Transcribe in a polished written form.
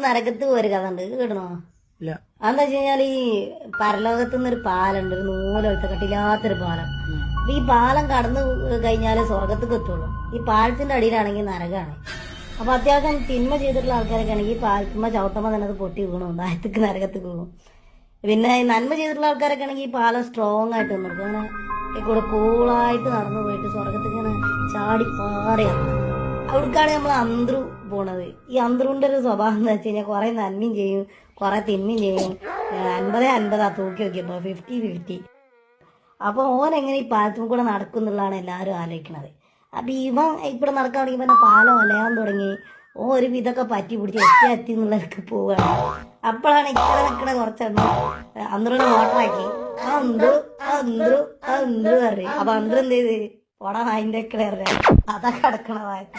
നരകത്ത് ഒരു കഥ ഉണ്ട് കേട്ടണോ? അതെന്താ വെച്ച് കഴിഞ്ഞാൽ ഈ പരലോകത്തുനിന്നൊരു പാലുണ്ട്, ഒരു നൂലൊഴുത്ത കട്ടില്ലാത്തൊരു പാലം. അപ്പൊ ഈ പാലം കടന്നു കഴിഞ്ഞാലേ സ്വർഗത്തേക്ക് എത്തുള്ളൂ. ഈ പാലത്തിന്റെ അടിയിലാണെങ്കിൽ നരകമാണ്. അപ്പൊ അത്യാവശ്യം തിന്മ ചെയ്തിട്ടുള്ള ആൾക്കാരൊക്കെ ആണെങ്കിൽ ഈ പാലത്തുമ്പോ ചവിട്ടുമ്പോ തന്നെ അത് പൊട്ടി വീണു താഴത്തേക്ക് നരകത്തേക്ക് പോകും. പിന്നെ നന്മ ചെയ്തിട്ടുള്ള ആൾക്കാരൊക്കെ ആണെങ്കിൽ ഈ പാലം സ്ട്രോങ് ആയിട്ട് നിർത്തും. അങ്ങനെ കൂടെ കൂളായിട്ട് നടന്നു പോയിട്ട് സ്വർഗത്തേക്ക് ഇങ്ങനെ ചാടി പാറിയാണ്. അവിടേക്കാണ് നമ്മൾ അന്ത്രു പോണത്. ഈ അന്ത്രുവിന്റെ ഒരു സ്വഭാവം എന്ന് വെച്ച് കഴിഞ്ഞാൽ കുറെ നന്മയും ചെയ്യും, കുറെ തിന്മയും ചെയ്യും. 50-50 തൂക്കി നോക്കിയപ്പോ 50-50. അപ്പൊ ഓൻ എങ്ങനെ ഈ പാലത്തും കൂടെ നടക്കും എന്നുള്ളതാണ് എല്ലാവരും ആലോചിക്കണത്. അപ്പൊ ഇവൻ ഇവിടെ നടക്കാൻ തുടങ്ങിയപ്പോ തന്നെ പാലം അലയാൻ തുടങ്ങി. ഓ ഒരു വിധമൊക്കെ പറ്റി പിടിച്ച് എത്തി എന്നുള്ളവർക്ക് പോവുകയാണ്. അപ്പോഴാണ് ഇത്ര നിൽക്കണ കുറച്ചെണ്ണം അന്ത്രുവിനെ മോട്ടറാക്കി അന്ത്രു അന്ത്രു അന്ത്രു പറയും. അപ്പൊ അന്ത്രു എന്ത് ചെയ്ത് ഓടാ അതിന്റെ ഒക്കെ അതാ കിടക്കണതായിട്ട്.